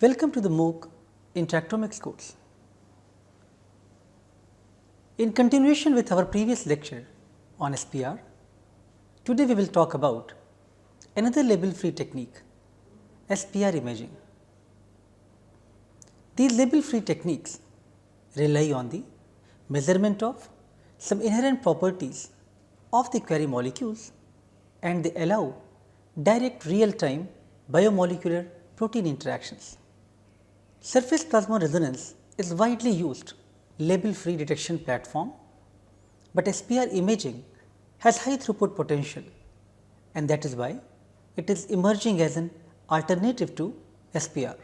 Welcome to the MOOC Interactomics course. In continuation with our previous lecture on SPR, today we will talk about another label-free technique, SPR imaging. These label-free techniques rely on the measurement of some inherent properties of the query molecules, and they allow direct real-time biomolecular protein interactions. Surface plasmon resonance is widely used label-free detection platform, but SPR imaging has high throughput potential, and that is why it is emerging as an alternative to SPR.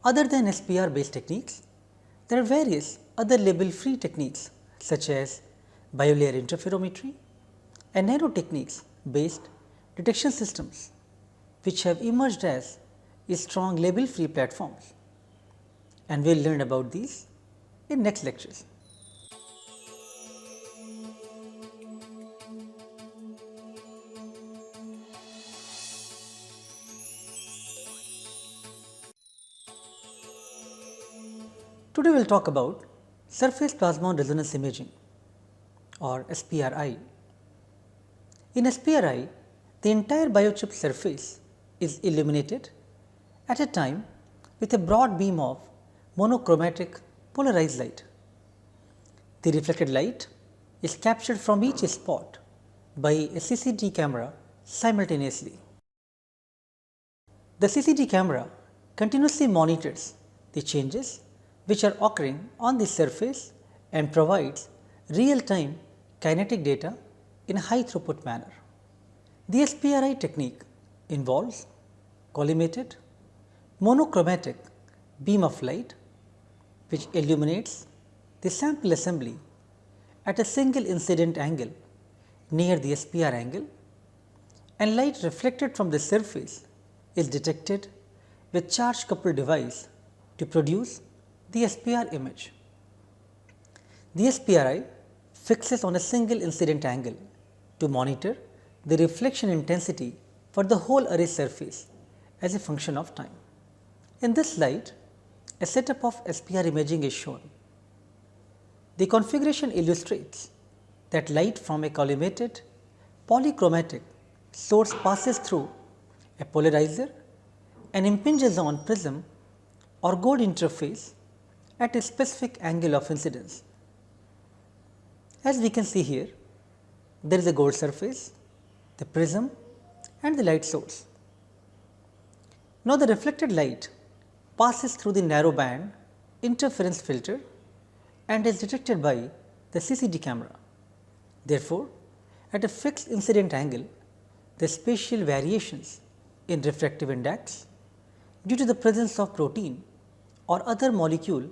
Other than SPR based techniques, there are various other label-free techniques such as biolayer interferometry and nanotechniques based detection systems, which have emerged as strong label-free platforms, and we will learn about these in next lectures. Today we will talk about surface plasmon resonance imaging or SPRi. In SPRi, the entire biochip surface is illuminated at a time with a broad beam of monochromatic polarized light. The reflected light is captured from each spot by a CCD camera simultaneously. The CCD camera continuously monitors the changes which are occurring on the surface and provides real-time kinetic data in a high throughput manner. The SPRi technique involves collimated monochromatic beam of light which illuminates the sample assembly at a single incident angle near the SPR angle, and light reflected from the surface is detected with charge coupled device to produce the SPR image. The SPRi fixes on a single incident angle to monitor the reflection intensity for the whole array surface as a function of time. In this slide, a setup of SPR imaging is shown. The configuration illustrates that light from a collimated polychromatic source passes through a polarizer and impinges on prism or gold interface at a specific angle of incidence. As we can see here, there is a gold surface, the prism and the light source. Now, the reflected light passes through the narrow band interference filter and is detected by the CCD camera. Therefore, at a fixed incident angle, the spatial variations in refractive index due to the presence of protein or other molecule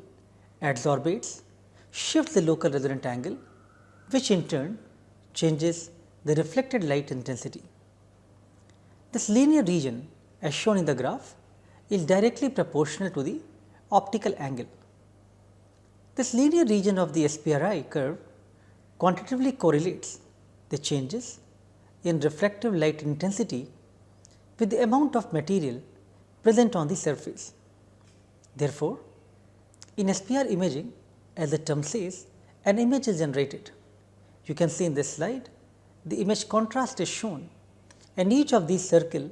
adsorbates shifts the local resonant angle, which in turn changes the reflected light intensity. This linear region, as shown in the graph, is directly proportional to the optical angle. This linear region of the SPRi curve quantitatively correlates the changes in reflective light intensity with the amount of material present on the surface. Therefore, in SPR imaging, as the term says, an image is generated. You can see in this slide, the image contrast is shown, and each of these circles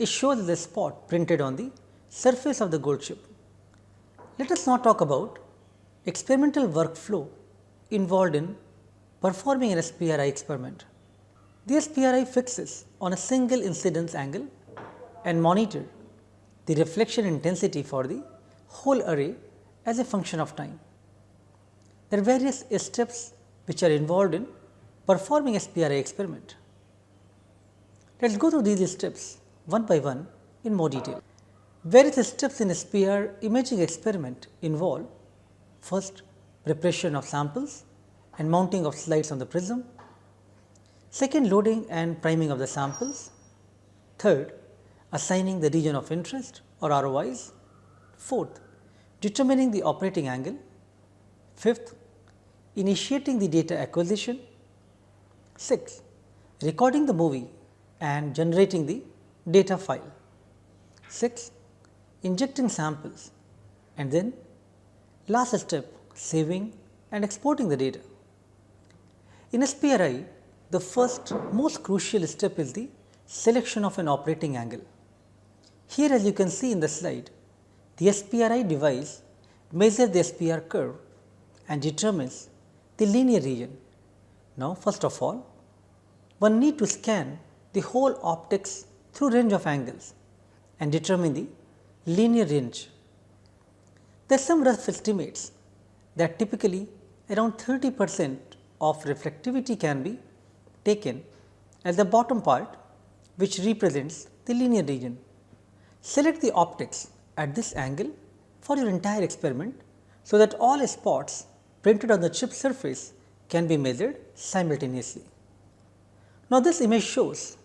shows the spot printed on the surface of the gold chip. Let us now talk about experimental workflow involved in performing an SPRi experiment. The SPRi fixes on a single incidence angle and monitor the reflection intensity for the whole array as a function of time. There are various steps which are involved in performing a SPRi experiment. Let us go through these steps one by one in more detail. Various steps in SPR imaging experiment involve: first, preparation of samples and mounting of slides on the prism; second, loading and priming of the samples; third, assigning the region of interest or ROIs; fourth, determining the operating angle; fifth, initiating the data acquisition; sixth, recording the movie and generating the data file; 6. injecting samples, and then last step, saving and exporting the data. In SPRi, the first most crucial step is the selection of an operating angle. Here, as you can see in the slide, the SPRi device measures the SPR curve and determines the linear region. Now, first of all, one need to scan the whole optics through range of angles and determine the linear range. There are some rough estimates that typically around 30% of reflectivity can be taken as the bottom part, which represents the linear region. Select the optics at this angle for your entire experiment, so that all spots printed on the chip surface can be measured simultaneously. Now, this image shows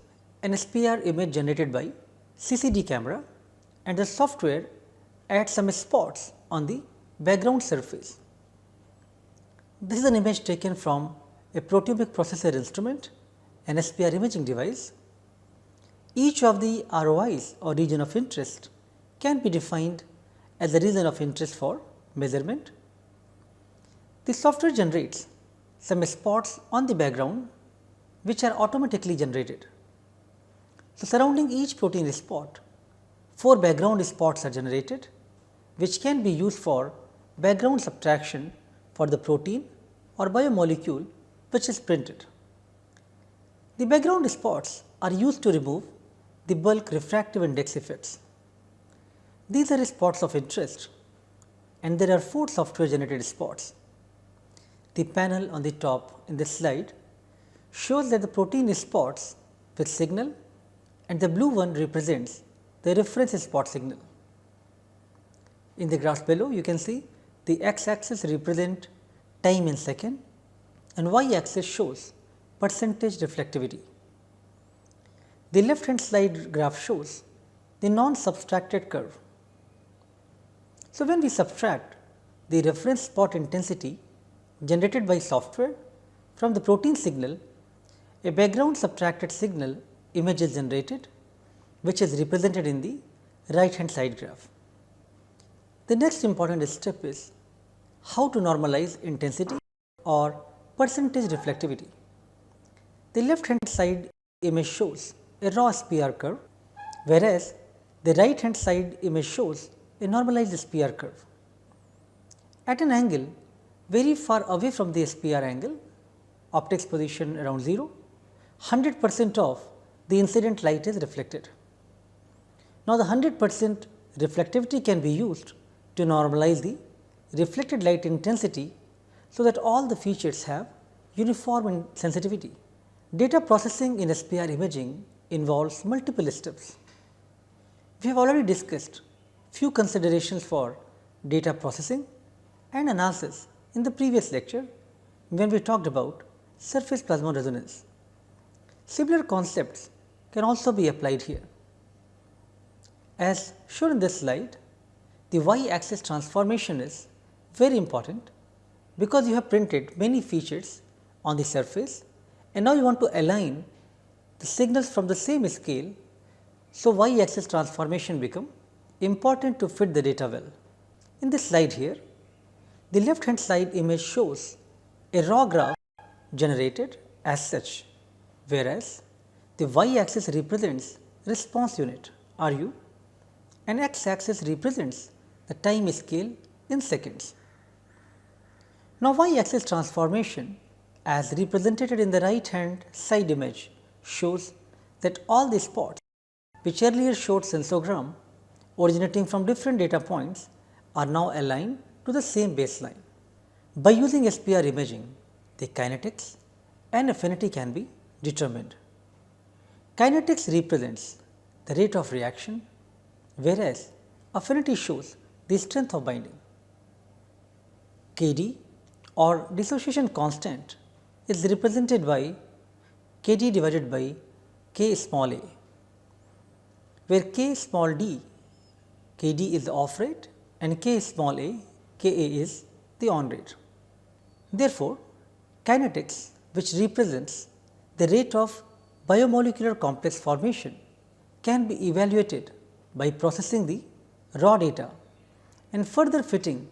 an SPR image generated by CCD camera, and the software adds some spots on the background surface. This is an image taken from a proteomic processor instrument, an SPR imaging device. Each of the ROIs or region of interest can be defined as a region of interest for measurement. The software generates some spots on the background which are automatically generated. So, surrounding each protein spot, 4 background spots are generated, which can be used for background subtraction for the protein or biomolecule which is printed. The background spots are used to remove the bulk refractive index effects. These are spots of interest, and there are 4 software generated spots. The panel on the top in this slide shows that the protein spots with signal, and the blue one represents the reference spot signal. In the graphs below, you can see the x axis represent time in second and y axis shows percentage reflectivity. The left hand slide graph shows the non-subtracted curve. So, when we subtract the reference spot intensity generated by software from the protein signal, a background subtracted signal image is generated, which is represented in the right hand side graph. The next important step is how to normalize intensity or percentage reflectivity. The left hand side image shows a raw SPR curve, whereas the right hand side image shows a normalized SPR curve. At an angle very far away from the SPR angle, optics position around 0, 100% of the incident light is reflected. Now, the 100% reflectivity can be used to normalize the reflected light intensity, so that all the features have uniform sensitivity. Data processing in SPR imaging involves multiple steps. We have already discussed few considerations for data processing and analysis in the previous lecture when we talked about surface plasmon resonance. Similar concepts can also be applied here. As shown in this slide, the y axis transformation is very important, because you have printed many features on the surface and now you want to align the signals from the same scale. So, y axis transformation become important to fit the data well. In this slide here, the left hand side image shows a raw graph generated as such, whereas the y axis represents response unit RU and x axis represents the time scale in seconds. Now, y axis transformation as represented in the right hand side image shows that all the spots which earlier showed sensogram originating from different data points are now aligned to the same baseline. By using SPR imaging, the kinetics and affinity can be determined. Kinetics represents the rate of reaction, whereas affinity shows the strength of binding. Kd or dissociation constant is represented by Kd divided by K small a, where K small d, Kd is the off rate and K small a, Ka is the on rate. Therefore, kinetics, which represents the rate of biomolecular complex formation, can be evaluated by processing the raw data and further fitting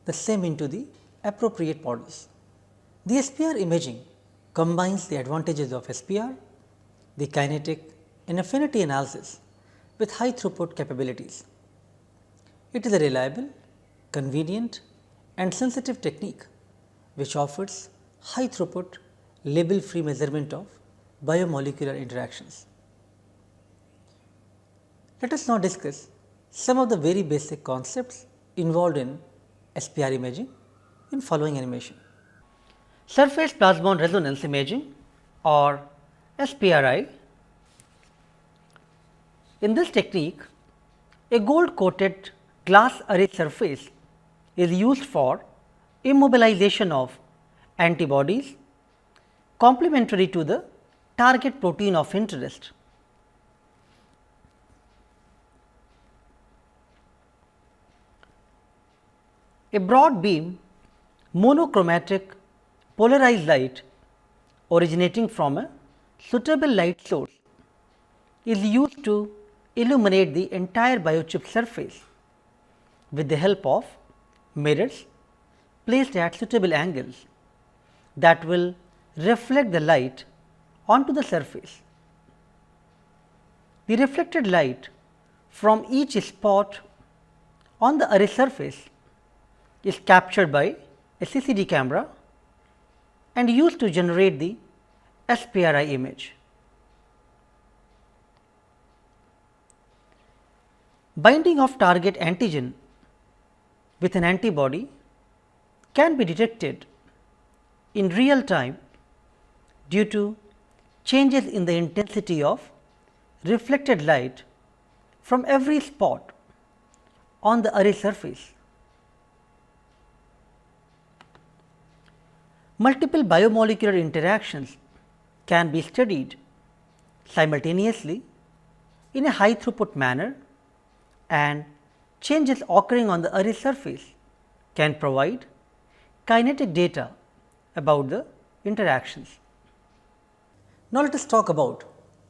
the same into the appropriate models. The SPR imaging combines the advantages of SPR, the kinetic and affinity analysis with high throughput capabilities. It is a reliable, convenient and sensitive technique which offers high throughput label free measurement of biomolecular interactions. Let us now discuss some of the very basic concepts involved in SPR imaging in following animation. Surface plasmon resonance imaging or SPRi. In this technique, a gold coated glass array surface is used for immobilization of antibodies complementary to the target protein of interest. A broad beam monochromatic polarized light originating from a suitable light source is used to illuminate the entire biochip surface with the help of mirrors placed at suitable angles that will reflect the light onto the surface. The reflected light from each spot on the array surface is captured by a CCD camera and used to generate the SPRi image. Binding of target antigen with an antibody can be detected in real time due to changes in the intensity of reflected light from every spot on the array surface. Multiple biomolecular interactions can be studied simultaneously in a high throughput manner, and changes occurring on the array surface can provide kinetic data about the interactions. Now, let us talk about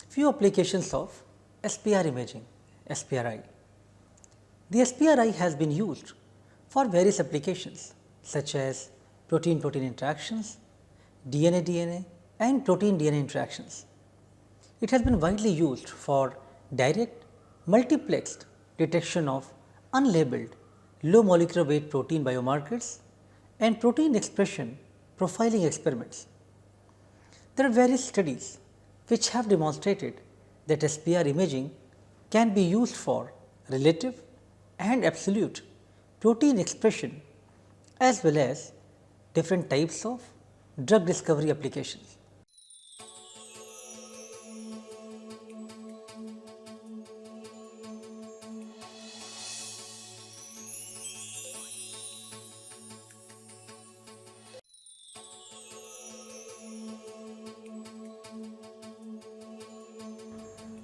few applications of SPR imaging, SPRi. The SPRi has been used for various applications such as protein-protein interactions, DNA-DNA and protein-DNA interactions. It has been widely used for direct multiplexed detection of unlabeled low molecular weight protein biomarkers and protein expression profiling experiments. There are various studies which have demonstrated that SPR imaging can be used for relative and absolute protein expression as well as different types of drug discovery applications.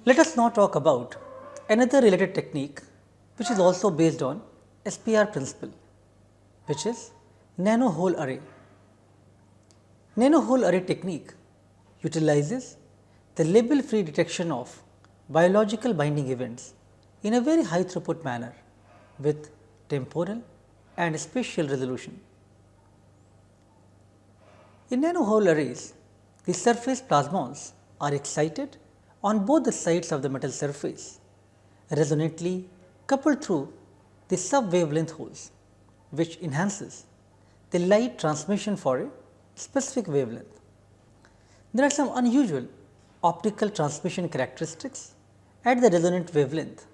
Let us now talk about another related technique which is also based on SPR principle, which is nano-hole array. Nano-hole array technique utilizes the label-free detection of biological binding events in a very high throughput manner with temporal and spatial resolution. In nano-hole arrays, the surface plasmons are excited on both the sides of the metal surface, resonantly coupled through the sub-wavelength holes, which enhances the light transmission for a specific wavelength. There are some unusual optical transmission characteristics at the resonant wavelength,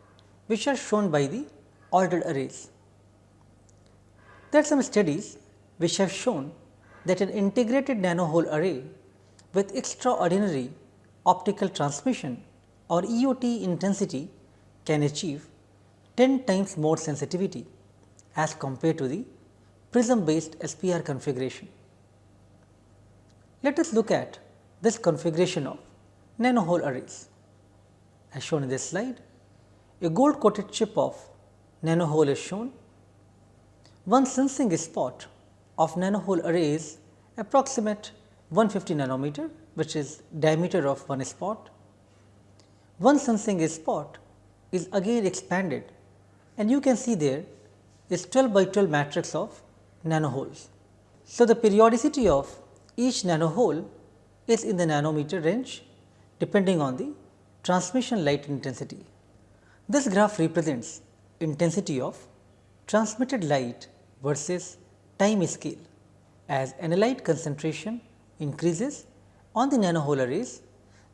which are shown by the ordered arrays. There are some studies which have shown that an integrated nano-hole array with extraordinary optical transmission or EOT intensity can achieve 10 times more sensitivity as compared to the prism based SPR configuration. Let us look at this configuration of nano-hole arrays. As shown in this slide, a gold coated chip of nano-hole is shown. One sensing spot of nano-hole array is approximate 150 nanometer, which is diameter of one spot. One sensing spot is again expanded and you can see there is 12 by 12 matrix of nanoholes. So, the periodicity of each nanohole is in the nanometer range depending on the transmission light intensity. This graph represents intensity of transmitted light versus time scale. As analyte concentration increases on the nanohole arrays,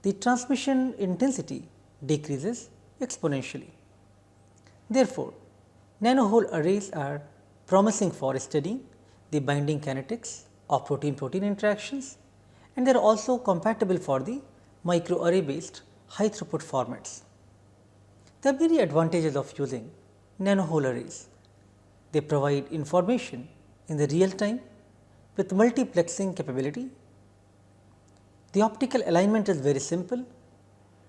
the transmission intensity decreases exponentially. Therefore, nanohole arrays are promising for studying the binding kinetics of protein-protein interactions, and they are also compatible for the microarray based high throughput formats. There are many advantages of using nanohole arrays. They provide information in the real time with multiplexing capability. The optical alignment is very simple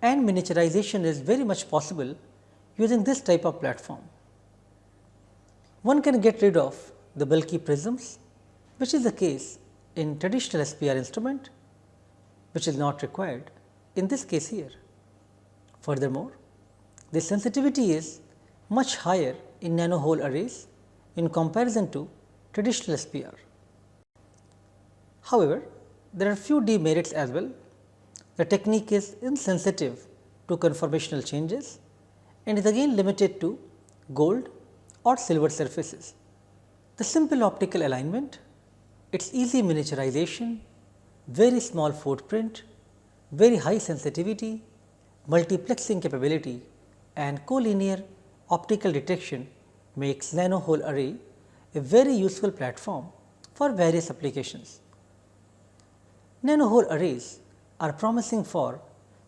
and miniaturization is very much possible using this type of platform. One can get rid of the bulky prisms, which is the case in traditional SPR instrument, which is not required in this case here. Furthermore, the sensitivity is much higher in nanohole arrays in comparison to traditional SPR. However, there are few demerits as well. The technique is insensitive to conformational changes and is again limited to gold or silver surfaces. The simple optical alignment, its easy miniaturization, very small footprint, very high sensitivity, multiplexing capability and collinear optical detection makes nanohole array a very useful platform for various applications. Nanohole arrays are promising for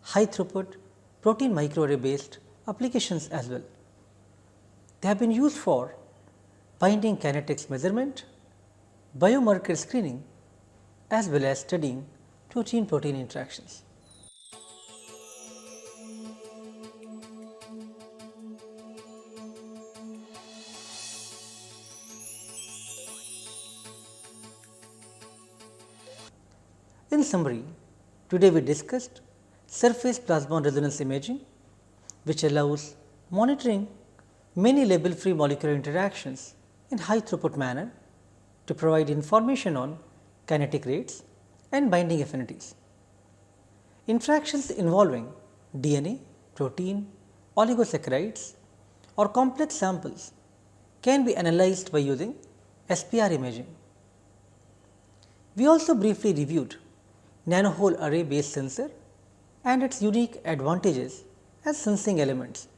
high throughput protein microarray based applications as well. They have been used for binding kinetics measurement, biomarker screening as well as studying protein-protein interactions. In summary, today we discussed surface plasmon resonance imaging, which allows monitoring many label-free molecular interactions in high throughput manner to provide information on kinetic rates and binding affinities. Interactions involving DNA, protein, oligosaccharides or complex samples can be analyzed by using SPR imaging. We also briefly reviewed nanohole array based sensor and its unique advantages as sensing elements.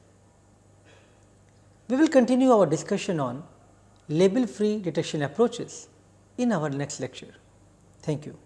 We will continue our discussion on label free detection approaches in our next lecture. Thank you.